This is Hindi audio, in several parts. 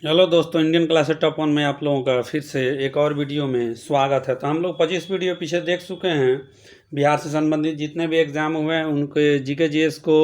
हेलो दोस्तों, इंडियन क्लासेस टॉप वन में आप लोगों का फिर से एक और वीडियो में स्वागत है। तो हम लोग 25 वीडियो पीछे देख चुके हैं। बिहार से संबंधित जितने भी एग्ज़ाम हुए हैं उनके जीके जीएस को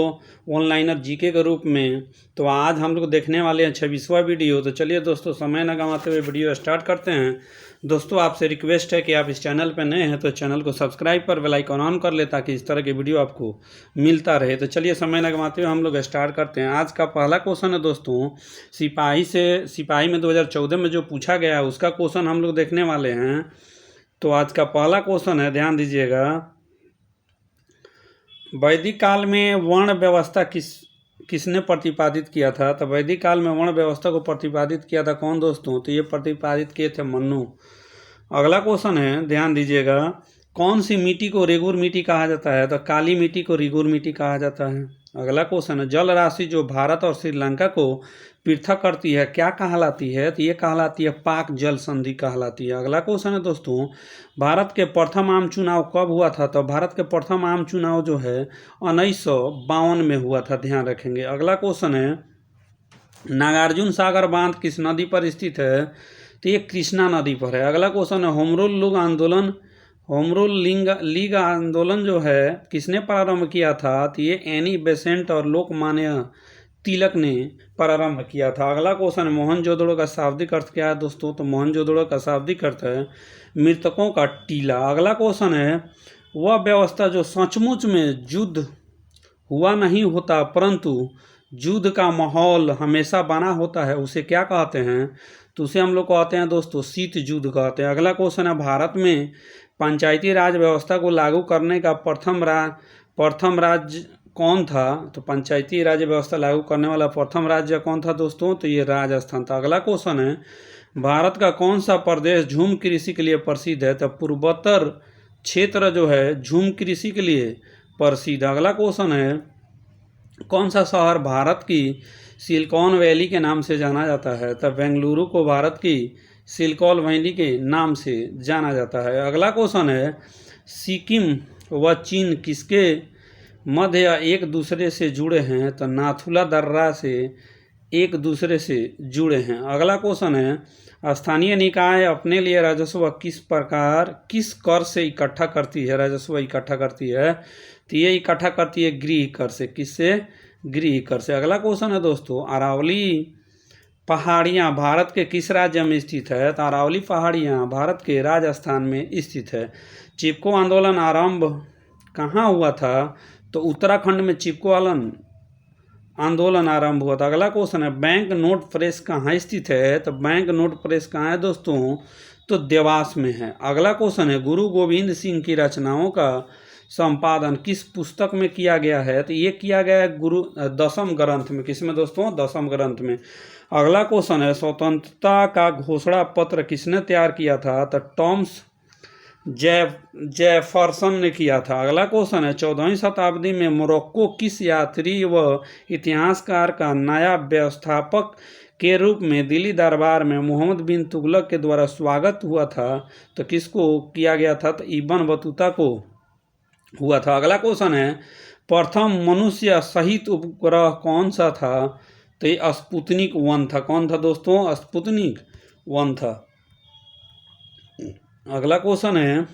ऑनलाइनर जीके के रूप में। तो आज हम लोग देखने वाले हैं 26वां वीडियो। तो चलिए दोस्तों, समय न गंवाते हुए वीडियो स्टार्ट करते हैं। दोस्तों, आपसे रिक्वेस्ट है कि आप इस चैनल पर नए हैं तो चैनल को सब्सक्राइब कर बेल आइकन ऑन कर ले ताकि इस तरह के वीडियो आपको मिलता रहे। तो चलिए समय न गंवाते हुए हम लोग स्टार्ट करते हैं। आज का पहला क्वेश्चन है दोस्तों, सिपाही में 2014 में जो पूछा गया उसका क्वेश्चन हम लोग देखने वाले हैं। तो आज का पहला क्वेश्चन है, ध्यान दीजिएगा। वैदिक काल में वर्ण व्यवस्था किसने प्रतिपादित किया था? तो वैदिक काल में वर्ण व्यवस्था को प्रतिपादित किया था कौन दोस्तों? तो ये प्रतिपादित किए थे मनु। अगला क्वेश्चन है, ध्यान दीजिएगा। कौन सी मिट्टी को रेगुर मिट्टी कहा जाता है? तो काली मिट्टी को रेगुर मिट्टी कहा जाता है। अगला क्वेश्चन है, जल राशि जो भारत और श्रीलंका को पृथक करती है क्या कहलाती है? तो ये कहलाती है पाक जल संधि कहलाती है। अगला क्वेश्चन है दोस्तों, भारत के प्रथम आम चुनाव कब हुआ था? तो भारत के प्रथम आम चुनाव जो है 1952 में हुआ था, ध्यान रखेंगे। अगला क्वेश्चन है, नागार्जुन सागर बांध किस नदी पर स्थित है? तो ये कृष्णा नदी पर है। अगला क्वेश्चन है, होम रूल लीग आंदोलन जो है किसने प्रारंभ किया था? तो ये एनी बेसेंट और लोकमान्य तिलक ने प्रारंभ किया था। अगला क्वेश्चन है, मोहनजोदड़ो का शाब्दिक अर्थ क्या है दोस्तों? तो मोहनजोदड़ो का शाब्दिक अर्थ है मृतकों का टीला। अगला क्वेश्चन है, वह व्यवस्था जो सचमुच में युद्ध हुआ नहीं होता परंतु युद्ध का माहौल हमेशा बना होता है उसे क्या कहते हैं? तो उसे हम लोग कहते हैं दोस्तों शीत युद्ध कहते हैं। अगला क्वेश्चन है, भारत में पंचायती राज व्यवस्था को लागू करने का प्रथम राज्य कौन था? तो पंचायती राज व्यवस्था लागू करने वाला प्रथम राज्य कौन था दोस्तों? तो ये राजस्थान था। अगला क्वेश्चन है, भारत का कौन सा प्रदेश झूम कृषि के लिए प्रसिद्ध है? तो पूर्वोत्तर क्षेत्र जो है झूम कृषि के लिए प्रसिद्ध। अगला क्वेश्चन है, कौन सा शहर भारत की सिलिकॉन वैली के नाम से जाना जाता है? तो बेंगलुरु को भारत की सिलिकॉन वैली के नाम से जाना जाता है। अगला क्वेश्चन है, सिक्किम व चीन किसके मध्य या एक दूसरे से जुड़े हैं? तो नाथुला दर्रा से एक दूसरे से जुड़े हैं। अगला क्वेश्चन है, स्थानीय निकाय अपने लिए राजस्व किस कर से इकट्ठा करती है? राजस्व इकट्ठा करती है तो ये इकट्ठा करती है गृह कर से। किससे? गृह कर से। अगला क्वेश्चन है दोस्तों, अरावली पहाड़ियाँ भारत के किस राज्य में स्थित है? तो अरावली पहाड़ियाँ भारत के राजस्थान में स्थित है। चिपको आंदोलन आरंभ कहाँ हुआ था? तो उत्तराखंड में चिपको आंदोलन आरंभ हुआ था। अगला क्वेश्चन है, बैंक नोट प्रेस कहाँ स्थित है? तो बैंक नोट प्रेस कहाँ है दोस्तों? तो देवास में है। अगला क्वेश्चन है, गुरु गोविंद सिंह की रचनाओं का संपादन किस पुस्तक में किया गया है? तो ये किया गया है गुरु दसम ग्रंथ में। किसमें दोस्तों? दसम ग्रंथ में। अगला क्वेश्चन है, स्वतंत्रता का घोषणा पत्र किसने तैयार किया था? तो टॉमस जेफरसन ने किया था। अगला क्वेश्चन है, 14वीं शताब्दी में मोरक्को किस यात्री व इतिहासकार का नया व्यवस्थापक के रूप में दिल्ली दरबार में मोहम्मद बिन तुगलक के द्वारा स्वागत हुआ था? तो किसको किया गया था? तो इब्न बतूता को हुआ था। अगला क्वेश्चन है, प्रथम मनुष्य सहित उपग्रह कौन सा था? तो ये स्पुतनिक 1 था। कौन था दोस्तों? स्पुतनिक 1 था। अगला क्वेश्चन है,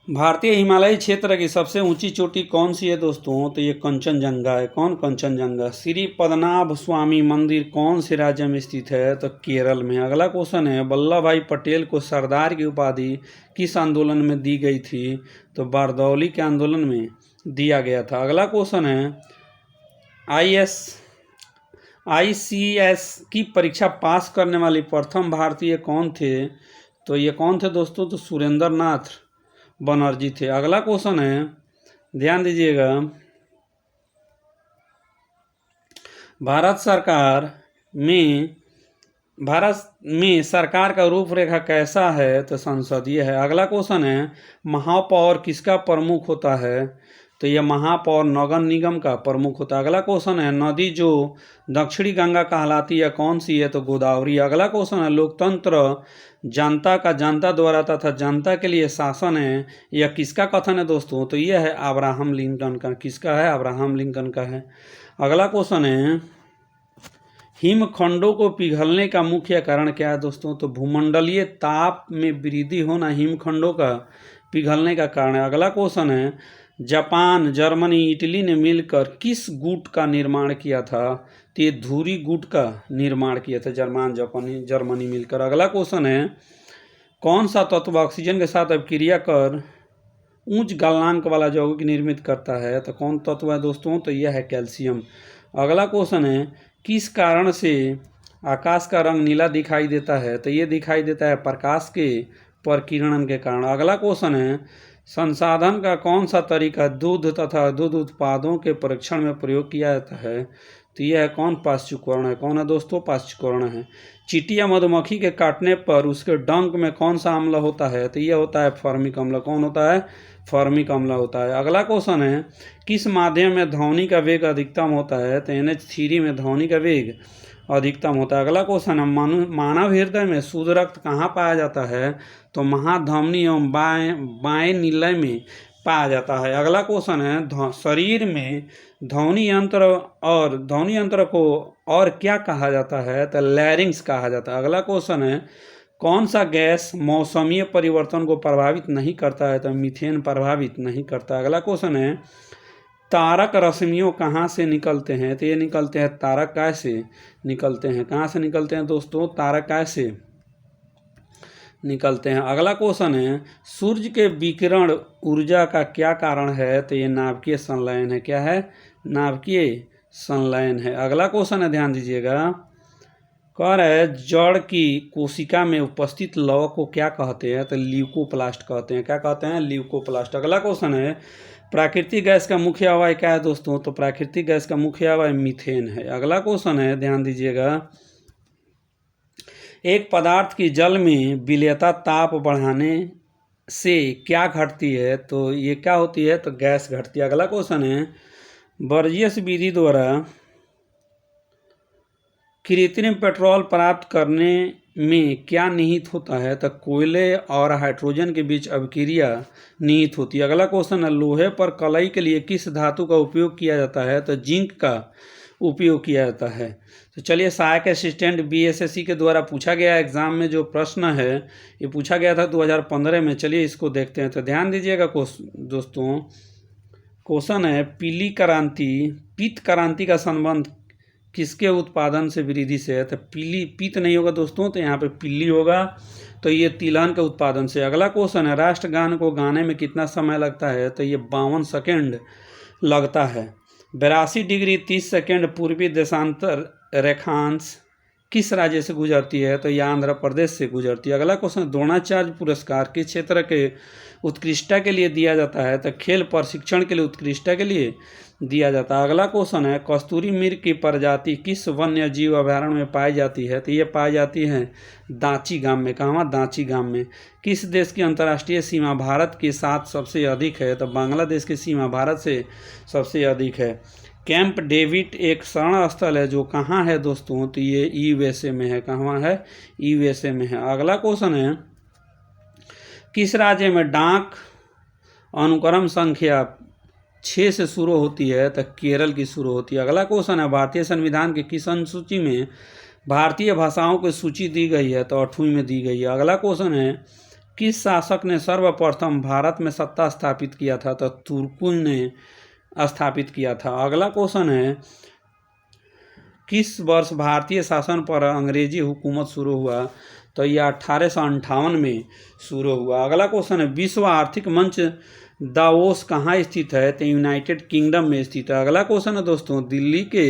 भारतीय हिमालयी क्षेत्र की सबसे ऊंची चोटी कौन सी है दोस्तों? तो ये कंचनजंगा है। कौन? कंचनजंगा। श्री पद्मनाभ स्वामी मंदिर कौन से राज्य में स्थित है? तो केरल में। अगला क्वेश्चन है, वल्लभ भाई पटेल को सरदार की उपाधि किस आंदोलन में दी गई थी? तो बारदौली के आंदोलन में दिया गया था। अगला क्वेश्चन है, ICS की परीक्षा पास करने वाली प्रथम भारतीय कौन थे? तो ये कौन थे दोस्तों? तो सुरेंद्र नाथ बनर्जी थे। अगला क्वेश्चन है, ध्यान दीजिएगा, भारत में सरकार का रूपरेखा कैसा है? तो संसदीय है। अगला क्वेश्चन है, महापौर किसका प्रमुख होता है? तो यह महापौर नगर निगम का प्रमुख होता है। अगला क्वेश्चन है, नदी जो दक्षिणी गंगा कहलाती है कौन सी है? तो गोदावरी। अगला क्वेश्चन है, लोकतंत्र जनता का जनता द्वारा तथा जनता के लिए शासन है, यह किसका कथन है दोस्तों? तो यह है अब्राहम लिंकन का। किसका है? अब्राहम लिंकन का है। अगला क्वेश्चन है, हिमखंडों को पिघलने का मुख्य कारण क्या है दोस्तों? तो भूमंडलीय ताप में वृद्धि होना हिमखंडों का पिघलने का कारण है। अगला क्वेश्चन है, जापान, जर्मनी, इटली ने मिलकर किस गुट का निर्माण किया था? तो ये धुरी गुट का निर्माण किया था जापान, जर्मनी मिलकर। अगला क्वेश्चन है, कौन सा तत्व ऑक्सीजन के साथ अभिक्रिया कर उच्च गलनांक वाला यौगिक निर्मित करता है? तो कौन तत्व है दोस्तों? तो यह है कैल्शियम। अगला क्वेश्चन है, किस कारण से आकाश का रंग नीला दिखाई देता है? तो ये दिखाई देता है प्रकाश के प्रकीर्णन के कारण। अगला क्वेश्चन है, संसाधन का कौन सा तरीका दूध तथा दूध उत्पादों के परीक्षण में प्रयोग किया जाता है? तो यह है कौन? पाश्चुकरण है। कौन है दोस्तों? पाश्चुकरण है। चींटी या मधुमक्खी के काटने पर उसके डंक में कौन सा अम्ल होता है? तो यह होता है फॉर्मिक अम्ल। कौन होता है? फॉर्मिक अम्ल होता है। अगला क्वेश्चन है, किस माध्यम में ध्वनि का वेग अधिकतम होता है? तो NH3 में ध्वनि का वेग अधिकतम होता है। अगला क्वेश्चन है, मानव हृदय में शुद्ध रक्त कहाँ पाया जाता है? तो महाधमनी एवं बाएं निलय में पाया जाता है। अगला क्वेश्चन है, शरीर में ध्वनि यंत्र को और क्या कहा जाता है? तो लैरिंग्स कहा जाता है। अगला क्वेश्चन है, कौन सा गैस मौसमीय परिवर्तन को प्रभावित नहीं करता है? तो मीथेन प्रभावित नहीं करता। अगला क्वेश्चन है, तारक रश्मियों कहाँ से निकलते हैं? तो ये निकलते हैं तारक काय से निकलते हैं। कहाँ से निकलते हैं दोस्तों? तारक काय से निकलते हैं। अगला क्वेश्चन है, सूर्य के विकिरण ऊर्जा का क्या कारण है? तो ये नाभिकीय संलयन है। क्या है? नाभिकीय संलयन है। अगला क्वेश्चन है, ध्यान दीजिएगा, कह रहा है जड़ की कोशिका में उपस्थित लवक को क्या कहते हैं? तो ल्यूकोप्लास्ट कहते हैं। क्या कहते हैं? ल्यूकोप्लास्ट। अगला क्वेश्चन है, प्राकृतिक गैस का मुख्य अवयव क्या है दोस्तों? तो प्राकृतिक गैस का मुख्य अवयव मीथेन है। अगला क्वेश्चन है, ध्यान दीजिएगा, एक पदार्थ की जल में विलेयता ताप बढ़ाने से क्या घटती है? तो ये क्या होती है? तो गैस घटती है। अगला क्वेश्चन है, बर्जियस विधि द्वारा कृत्रिम पेट्रोल प्राप्त करने में क्या निहित होता है? तो कोयले और हाइड्रोजन के बीच अभिक्रिया निहित होती है। अगला क्वेश्चन है, लोहे पर कलई के लिए किस धातु का उपयोग किया जाता है? तो जिंक का उपयोग किया जाता है। तो चलिए, सहायक असिस्टेंट BSSC के द्वारा पूछा गया एग्जाम में जो प्रश्न है ये पूछा गया था 2015 में। चलिए इसको देखते हैं। तो ध्यान दीजिएगा दोस्तों, क्वेश्चन है, पीली क्रांति, पीत क्रांति का संबंध किसके उत्पादन से वृद्धि से है? तो पीत नहीं होगा दोस्तों, तो यहाँ पे पीली होगा, तो ये तिलहन के उत्पादन से। अगला क्वेश्चन है, राष्ट्रगान को गाने में कितना समय लगता है? तो ये 52 सेकेंड लगता है। 82 डिग्री 30 सेकेंड पूर्वी देशांतर रेखांश किस राज्य से गुजरती है? तो यह आंध्र प्रदेश से गुजरती है। अगला क्वेश्चन, द्रोणाचार्य पुरस्कार किस क्षेत्र के उत्कृष्टता के लिए दिया जाता है? तो खेल प्रशिक्षण के लिए उत्कृष्टता के लिए दिया जाता है। अगला क्वेश्चन है, कस्तूरी मृग की प्रजाति किस वन्य जीव अभयारण्य में पाई जाती है? तो ये पाई जाती है दांची गांव में। कहाँ? दांची गांव में। किस देश की अंतर्राष्ट्रीय सीमा भारत के साथ सबसे अधिक है? तो बांग्लादेश की सीमा भारत से सबसे अधिक है। कैंप डेविड एक शरण स्थल है जो कहाँ है दोस्तों? तो ये USA में है। कहाँ है? USA में है। अगला क्वेश्चन है, किस राज्य में डाक अनुक्रम संख्या 6 से शुरू होती है? तो केरल की शुरू होती है। अगला क्वेश्चन है, भारतीय संविधान के किस अनुसूची में भारतीय भाषाओं की सूची दी गई है? तो 8वीं में दी गई है। अगला क्वेश्चन है, किस शासक ने सर्वप्रथम भारत में सत्ता स्थापित किया था? तो तुर्की ने स्थापित किया था। अगला क्वेश्चन है, किस वर्ष भारतीय शासन पर अंग्रेजी हुकूमत शुरू हुआ? तो यह 1858 में शुरू हुआ। अगला क्वेश्चन है, विश्व आर्थिक मंच दावोस कहाँ स्थित है? तो यूनाइटेड किंगडम में स्थित है। अगला क्वेश्चन है दोस्तों, दिल्ली के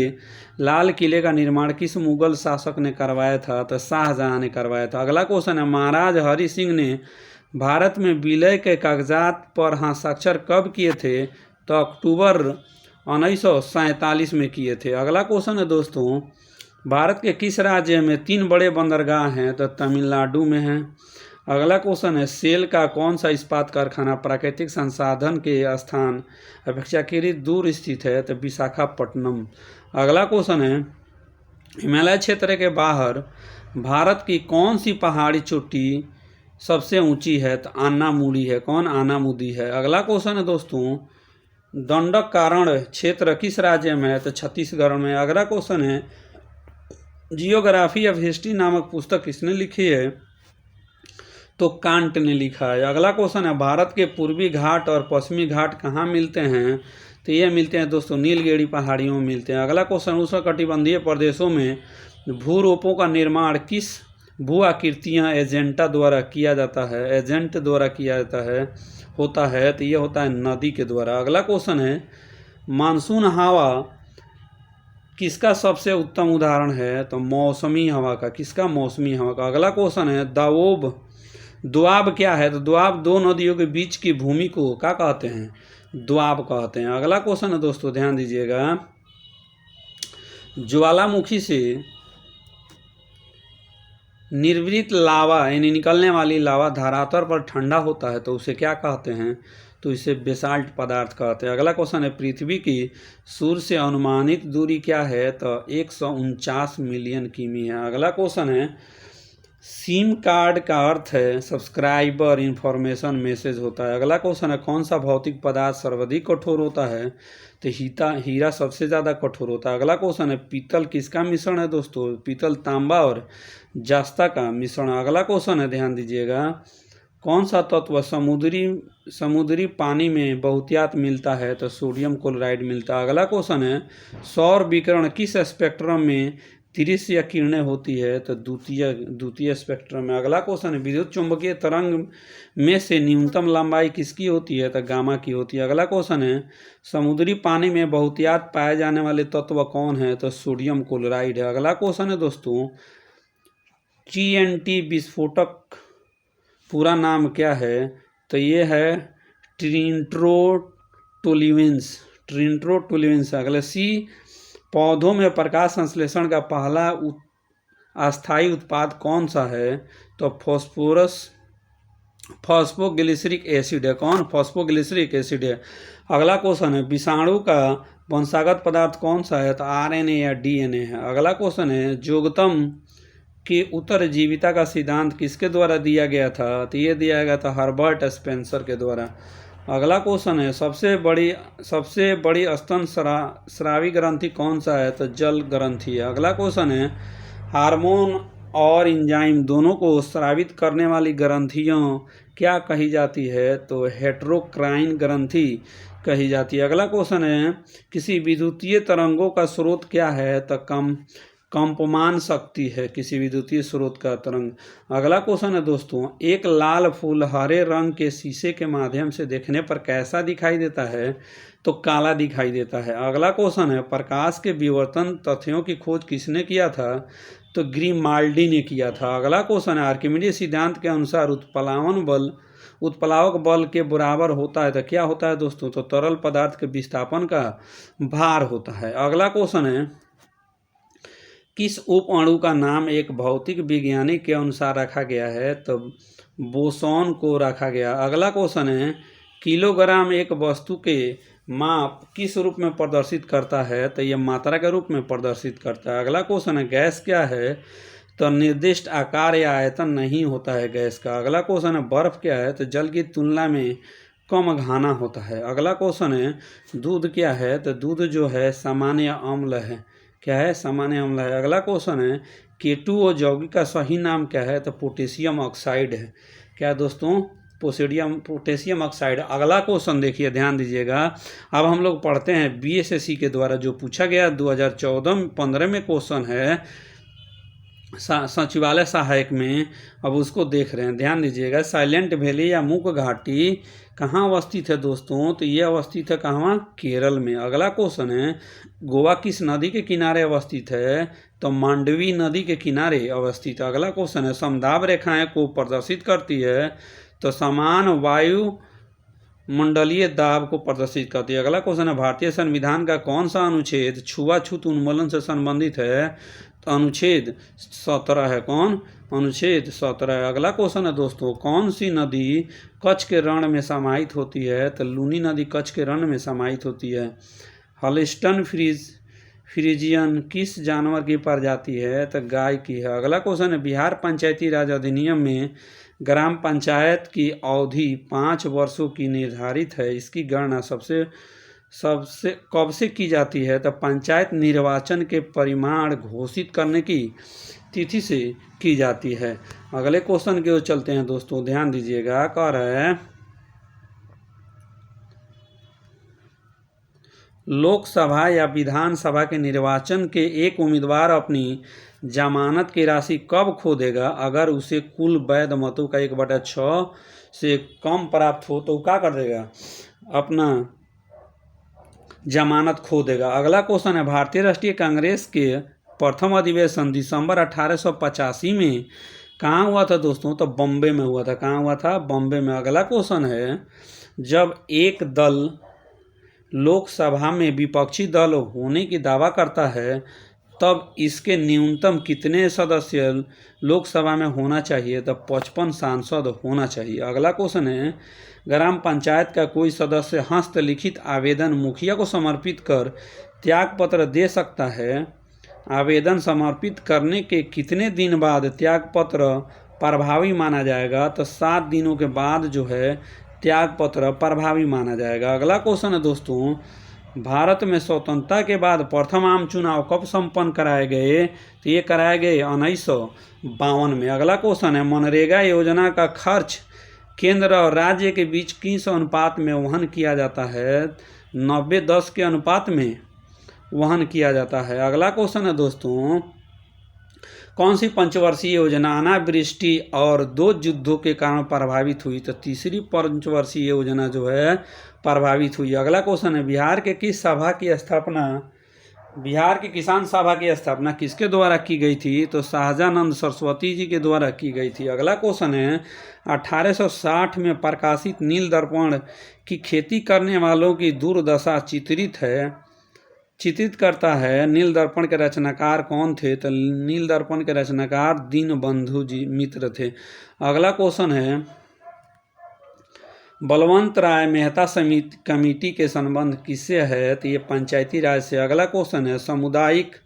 लाल किले का निर्माण किस मुगल शासक ने करवाया था? तो शाहजहां ने करवाया था। अगला क्वेश्चन है, महाराज हरि सिंह ने भारत में विलय के कागजात पर हस्ताक्षर कब किए थे? तो अक्टूबर 1947 में किए थे। अगला क्वेश्चन है दोस्तों, भारत के किस राज्य में 3 बड़े बंदरगाह हैं? तो तमिलनाडु में है। अगला क्वेश्चन है, सेल का कौन सा इस्पात कारखाना प्राकृतिक संसाधन के स्थान अपेक्षाकृत दूर स्थित है? तो विशाखापट्टनम। अगला क्वेश्चन है, हिमालय क्षेत्र के बाहर भारत की कौन सी पहाड़ी चोटी सबसे ऊंची है? तो आनामुड़ी है। कौन? आनामुदी है। अगला क्वेश्चन है दोस्तों, दंडक कारण क्षेत्र किस राज्य में है? तो छत्तीसगढ़ में। अगला क्वेश्चन है, जियोग्राफी ऑफ हिस्ट्री नामक पुस्तक किसने लिखी है? तो कांट ने लिखा है। अगला क्वेश्चन है, भारत के पूर्वी घाट और पश्चिमी घाट कहाँ मिलते हैं? तो ये मिलते हैं दोस्तों नीलगिरी पहाड़ियों में मिलते हैं। अगला क्वेश्चन, उष्णकटिबंधीय प्रदेशों में भूरोपों का निर्माण किस भू आकृतियाँ एजेंटा द्वारा किया जाता है? एजेंट द्वारा किया जाता है होता है, तो ये होता है नदी के द्वारा। अगला क्वेश्चन है, मानसून हवा किसका सबसे उत्तम उदाहरण है? तो मौसमी हवा का। किसका? मौसमी हवा का। अगला क्वेश्चन है, दोआब क्या है? तो दोआब दो नदियों के बीच की भूमि को क्या कहते हैं? दोआब कहते हैं। अगला क्वेश्चन है दोस्तों, ध्यान दीजिएगा, ज्वालामुखी से निर्वृत लावा यानी निकलने वाली लावा धरातल पर ठंडा होता है तो उसे क्या कहते हैं? तो इसे बेसाल्ट पदार्थ कहते हैं। अगला क्वेश्चन है, पृथ्वी की सूर्य से अनुमानित दूरी क्या है? तो 149 मिलियन किमी है। अगला क्वेश्चन है, सिम कार्ड का अर्थ है सब्सक्राइबर इंफॉर्मेशन मैसेज होता है। अगला क्वेश्चन है, कौन सा भौतिक पदार्थ सर्वाधिक कठोर होता है? तो हीरा सबसे ज़्यादा कठोर होता है। अगला क्वेश्चन है, पीतल किसका मिश्रण है दोस्तों? पीतल तांबा और जस्ता का मिश्रण। अगला क्वेश्चन है, ध्यान दीजिएगा, कौन सा तत्व समुद्री पानी में बहुतायत मिलता है? तो सोडियम क्लोराइड मिलता है। अगला क्वेश्चन है, सौर विकिरण किस स्पेक्ट्रम में तिरछी किरणें होती है? तो द्वितीय स्पेक्ट्रम में। अगला क्वेश्चन है, विद्युत चुंबकीय तरंग में से न्यूनतम लंबाई किसकी होती है? तो गामा की होती है। अगला क्वेश्चन है, समुद्री पानी में बहुतायत पाए जाने वाले तत्व कौन है? तो सोडियम क्लोराइड है। अगला क्वेश्चन है दोस्तों, TNT विस्फोटक पूरा नाम क्या है? तो ये है ट्रिनिट्रोटोल्यूएंस। अगला सी, पौधों में प्रकाश संश्लेषण का पहला अस्थायी उत्पाद कौन सा है? तो फॉस्फोग्लिसरिक एसिड है। कौन? फॉस्फोग्लिसरिक एसिड है। अगला क्वेश्चन है, विषाणु का वंशागत पदार्थ कौन सा है? तो RNA या DNA है। अगला क्वेश्चन है, जोगतम के उत्तरजीविता का सिद्धांत किसके द्वारा दिया गया था? तो ये दिया गया था हर्बर्ट स्पेंसर के द्वारा। अगला क्वेश्चन है, सबसे बड़ी स्तन स्रावी ग्रंथि कौन सा है? तो जल ग्रंथि है। अगला क्वेश्चन है, हार्मोन और एंजाइम दोनों को स्रावित करने वाली ग्रंथियों क्या कही जाती है? तो हेटेरोक्राइन ग्रंथि कही जाती है। अगला क्वेश्चन है, किसी विद्युतीय तरंगों का स्रोत क्या है? तो कंपमान शक्ति है किसी विद्युतीय स्रोत का तरंग। अगला क्वेश्चन है दोस्तों, एक लाल फूल हरे रंग के शीशे के माध्यम से देखने पर कैसा दिखाई देता है? तो काला दिखाई देता है। अगला क्वेश्चन है, प्रकाश के विवर्तन तथ्यों की खोज किसने किया था? तो ग्रीमाल्डी ने किया था। अगला क्वेश्चन है, आर्किमिडीज सिद्धांत के अनुसार उत्प्लावक बल के बराबर होता है तो क्या होता है दोस्तों? तो तरल पदार्थ के विस्थापन का भार होता है। अगला क्वेश्चन है, किस उप अणु का नाम एक भौतिक वैज्ञानिक के अनुसार रखा गया है? तो बोसॉन को रखा गया। अगला क्वेश्चन है, किलोग्राम एक वस्तु के माप किस रूप में प्रदर्शित करता है? तो यह मात्रा के रूप में प्रदर्शित करता है। अगला क्वेश्चन है, गैस क्या है? तो निर्दिष्ट आकार या आयतन नहीं होता है गैस का। अगला क्वेश्चन है, बर्फ क्या है? तो जल की तुलना में कम घना होता है। अगला क्वेश्चन है, दूध क्या है? तो दूध जो है सामान्य अम्ल है। क्या है? सामान्य अम्ल है। अगला क्वेश्चन है, K2O यौगिक का सही नाम क्या है? तो पोटेशियम ऑक्साइड है। क्या दोस्तों? Potassium oxide. अगला क्वेश्चन देखिए, ध्यान दीजिएगा, अब हम लोग पढ़ते हैं BSSC के द्वारा जो पूछा गया 2014-15 में क्वेश्चन है सचिवालय सहायक में, अब उसको देख रहे हैं। ध्यान दीजिएगा, साइलेंट वैली या मूक घाटी कहाँ अवस्थित है दोस्तों? तो ये अवस्थित है कहाँ? केरल में। अगला क्वेश्चन है, गोवा किस नदी के किनारे अवस्थित है? तो मांडवी नदी के किनारे अवस्थित है। अगला क्वेश्चन है, समदाब रेखाएं को प्रदर्शित करती है? तो समान वायु मंडलीय दाब को प्रदर्शित करती है। अगला क्वेश्चन है, भारतीय संविधान का कौन सा अनुच्छेद छुआछूत उन्मूलन से संबंधित है? तो अनुच्छेद 17 है। कौन? अनुच्छेद 17 है। अगला क्वेश्चन है दोस्तों, कौन सी नदी कच्छ के रण में समाहित होती है? तो लूनी नदी कच्छ के रण में समाहित होती है। हॉलिस्टन फ्रीजियन किस जानवर की प्रजाति है? तो गाय की है। अगला क्वेश्चन है, बिहार पंचायती राज अधिनियम में ग्राम पंचायत की अवधि 5 वर्षों की निर्धारित है। इसकी गणना सबसे कब से की जाती है? तो पंचायत निर्वाचन के परिणाम घोषित करने की तिथि से की जाती है। अगले क्वेश्चन की ओर चलते हैं दोस्तों, ध्यान दीजिएगा। कह रहा है लोकसभा या विधानसभा के निर्वाचन के एक उम्मीदवार अपनी जमानत की राशि कब खो देगा? अगर उसे कुल वैध मतों का 1/6 से कम प्राप्त हो तो क्या कर देगा? अपना जमानत खो देगा। अगला क्वेश्चन है भारतीय राष्ट्रीय कांग्रेस के प्रथम अधिवेशन दिसंबर 1885 में कहाँ हुआ था दोस्तों? तो बॉम्बे में हुआ था। कहाँ हुआ था? बॉम्बे में। अगला क्वेश्चन है जब एक दल लोकसभा में विपक्षी दल होने की दावा करता है तब इसके न्यूनतम कितने सदस्य लोकसभा में होना चाहिए? तो 55 सांसद होना चाहिए। अगला क्वेश्चन है ग्राम पंचायत का कोई सदस्य हस्तलिखित आवेदन मुखिया को समर्पित कर त्यागपत्र दे सकता है? आवेदन समर्पित करने के कितने दिन बाद त्यागपत्र प्रभावी माना जाएगा? तो 7 दिनों के बाद जो है त्यागपत्र प्रभावी माना जाएगा। अगला क्वेश्चन है दोस्तों भारत में स्वतंत्रता के बाद प्रथम आम चुनाव कब संपन्न कराए गए? तो ये कराए गए 1952 में। अगला क्वेश्चन है मनरेगा योजना का खर्च केंद्र और राज्य के बीच किस अनुपात में वहन किया जाता है? 90-10 के अनुपात में वहन किया जाता है। अगला क्वेश्चन है दोस्तों कौन सी पंचवर्षीय योजना अनावृष्टि और 2 युद्धों के कारण प्रभावित हुई? तो तीसरी पंचवर्षीय योजना जो है प्रभावित हुई। अगला क्वेश्चन है बिहार के किसान सभा की स्थापना किसके द्वारा की गई थी? तो शाहजानंद सरस्वती जी के द्वारा की गई थी। अगला क्वेश्चन है 1860 में प्रकाशित नील दर्पण की खेती करने वालों की दुर्दशा चित्रित करता है। नील दर्पण के रचनाकार कौन थे? तो नील दर्पण के रचनाकार दीनबंधु जी मित्र थे। अगला क्वेश्चन है बलवंत राय मेहता समिति कमेटी के संबंध किससे है? तो ये पंचायती राज से। अगला क्वेश्चन है सामुदायिक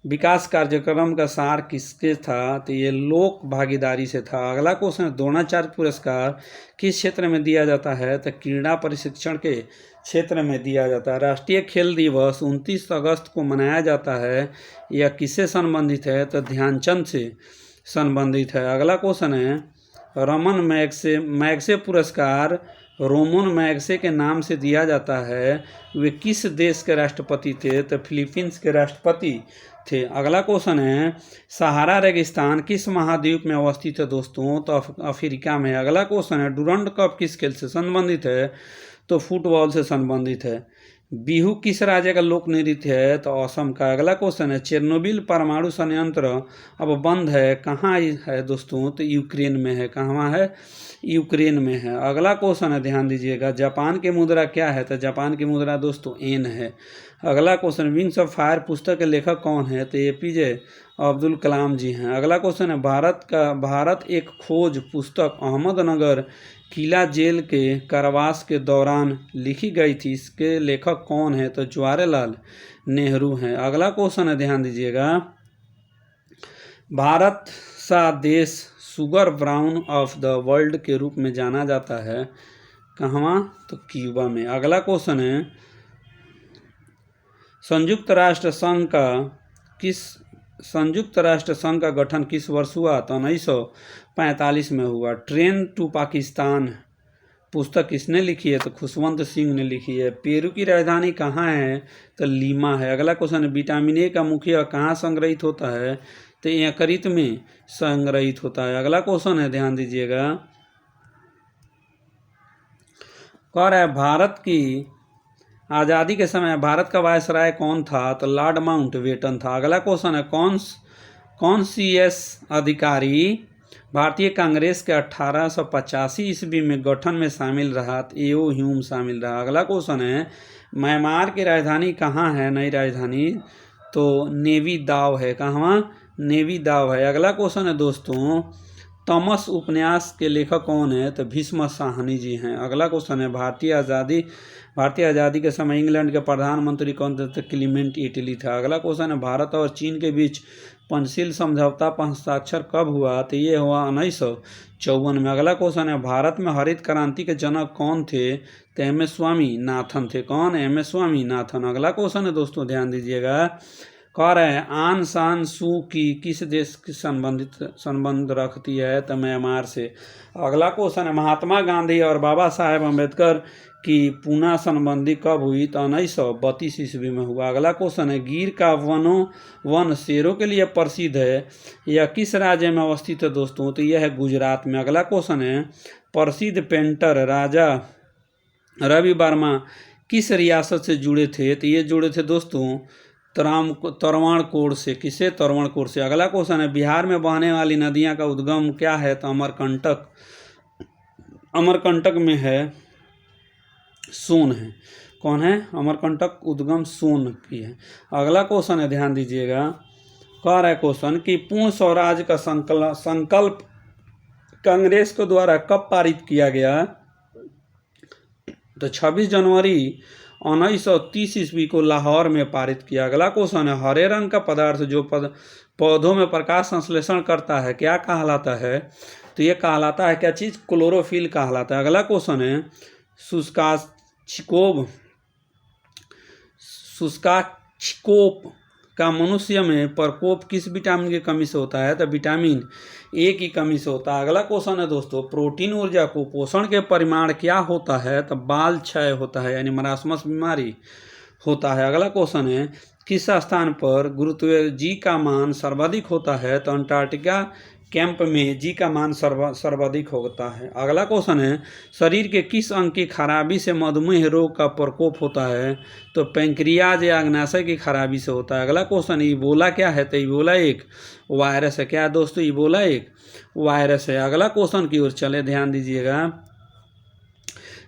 विकास कार्यक्रम का सार किसके था? तो ये लोक भागीदारी से था। अगला क्वेश्चन है द्रोणाचार्य पुरस्कार किस क्षेत्र में दिया जाता है? तो क्रीड़ा प्रशिक्षण के क्षेत्र में दिया जाता है। राष्ट्रीय खेल दिवस 29 अगस्त को मनाया जाता है। यह किससे संबंधित है? तो ध्यानचंद से संबंधित है। अगला क्वेश्चन है रमन मैग्से पुरस्कार रोमन मैग्से के नाम से दिया जाता है। वे किस देश के राष्ट्रपति थे? तो फिलीपींस के राष्ट्रपति थे। अगला क्वेश्चन है सहारा रेगिस्तान किस महाद्वीप में अवस्थित है दोस्तों? तो अफ्रीका में। अगला क्वेश्चन है डुरंड कप किस खेल से संबंधित है? तो फुटबॉल से संबंधित है। बिहू किस राज्य का लोक नृत्य है? तो असम का। अगला क्वेश्चन है चेरनोबिल परमाणु संयंत्र अब बंद है, कहाँ है दोस्तों? तो यूक्रेन में है। कहाँ है? यूक्रेन में है। अगला क्वेश्चन है ध्यान दीजिएगा जापान की मुद्रा क्या है? तो जापान की मुद्रा दोस्तों एन है। अगला क्वेश्चन विंग्स ऑफ फायर पुस्तक के लेखक कौन है? तो एपीजे अब्दुल कलाम जी हैं। अगला क्वेश्चन है भारत एक खोज पुस्तक अहमदनगर किला जेल के कारावास के दौरान लिखी गई थी, इसके लेखक कौन है? तो जवाहरलाल नेहरू हैं। अगला क्वेश्चन है ध्यान दीजिएगा भारत सा देश sugar brown of the world के रूप में जाना जाता है, कहाँ? तो क्यूबा में। अगला क्वेश्चन है संयुक्त राष्ट्र संघ का गठन किस वर्ष हुआ? तो 1945 में हुआ। ट्रेन टू पाकिस्तान पुस्तक किसने लिखी है? तो खुशवंत सिंह ने लिखी है। पेरू की राजधानी कहाँ है? तो लीमा है। अगला क्वेश्चन है विटामिन ए का मुख्य कहाँ संग्रहित होता है? तो यकृत में संग्रहित होता है। अगला क्वेश्चन है ध्यान दीजिएगा कह रहा है भारत की आज़ादी के समय भारत का वायसराय कौन था? तो लॉर्ड माउंटबेटन था। अगला क्वेश्चन है कौन सी अधिकारी भारतीय कांग्रेस के 1885 ईस्वी में गठन में शामिल रहा? एओ ह्यूम शामिल रहा। अगला क्वेश्चन है म्यांमार की राजधानी कहाँ है? नई राजधानी तो नेवी दाव है। कहाँ? नेवी दाव है। अगला क्वेश्चन है दोस्तों तमस उपन्यास के लेखक कौन है? तो भीष्म साहनी जी हैं। अगला क्वेश्चन है भारतीय आज़ादी के समय इंग्लैंड के प्रधानमंत्री कौन थे? तो क्लीमेंट इटली था। अगला क्वेश्चन है भारत और चीन के बीच पंचशील समझौता पर हस्ताक्षर कब हुआ? तो ये हुआ 1954 में। अगला क्वेश्चन है, भारत में हरित क्रांति के जनक कौन थे? तो MS स्वामीनाथन थे। कौन? MS स्वामीनाथन। अगला क्वेश्चन है दोस्तों, ध्यान दीजिएगा, कह रहे हैं आन सान सू की किस देश के संबंध रखती है? तो म्यांमार से। अगला क्वेश्चन है, महात्मा गांधी और बाबा साहेब अम्बेडकर की पूना संबंधी कब हुई? तो 1932 ईस्वी में हुआ। अगला क्वेश्चन है, गिर का वन शेरों के लिए प्रसिद्ध है, यह किस राज्य में अवस्थित है दोस्तों? तो यह है गुजरात में। अगला क्वेश्चन है, प्रसिद्ध पेंटर राजा रवि वर्मा किस रियासत से जुड़े थे? तो ये जुड़े थे दोस्तों तरवाणकोट से। किसे? तरवाणकोट से। अगला क्वेश्चन है, बिहार में बहने वाली नदियां का उद्गम क्या है? तो अमरकंटक। अमरकंटक में है सोन है। कौन है? अमरकंटक उद्गम सोन की है। अगला क्वेश्चन है, ध्यान दीजिएगा, कह रहा है क्वेश्चन कि पूर्ण स्वराज का संकल्प कांग्रेस के द्वारा कब पारित किया गया? तो 26 जनवरी 1930 ईस्वी को लाहौर में पारित किया। अगला क्वेश्चन है, हरे रंग का पदार्थ जो पौधों में प्रकाश संश्लेषण करता है क्या कहलाता है? तो ये कहलाता है क्या चीज? क्लोरोफिल कहलाता है। अगला क्वेश्चन है, शुष्काक्षिकोप का मनुष्य में प्रकोप किस विटामिन की कमी से होता है? तो विटामिन ए की कमी से होता है। अगला क्वेश्चन है दोस्तों, प्रोटीन ऊर्जा को पोषण के परिमाण क्या होता है? तो बाल क्षय होता है, यानी मरासमस बीमारी होता है। अगला क्वेश्चन है, किस स्थान पर गुरुत्व जी का मान सर्वाधिक होता है? तो अंटार्कटिका कैंप में जी का मान सर्वाधिक होता है। अगला क्वेश्चन है, शरीर के किस अंग की खराबी से मधुमेह रोग का प्रकोप होता है? तो पैंक्रियाज या अग्नाशय की खराबी से होता है। अगला क्वेश्चन, इबोला क्या है? तो इबोला एक वायरस है। क्या है दोस्तों? इबोला एक वायरस है। अगला क्वेश्चन की ओर चले, ध्यान दीजिएगा,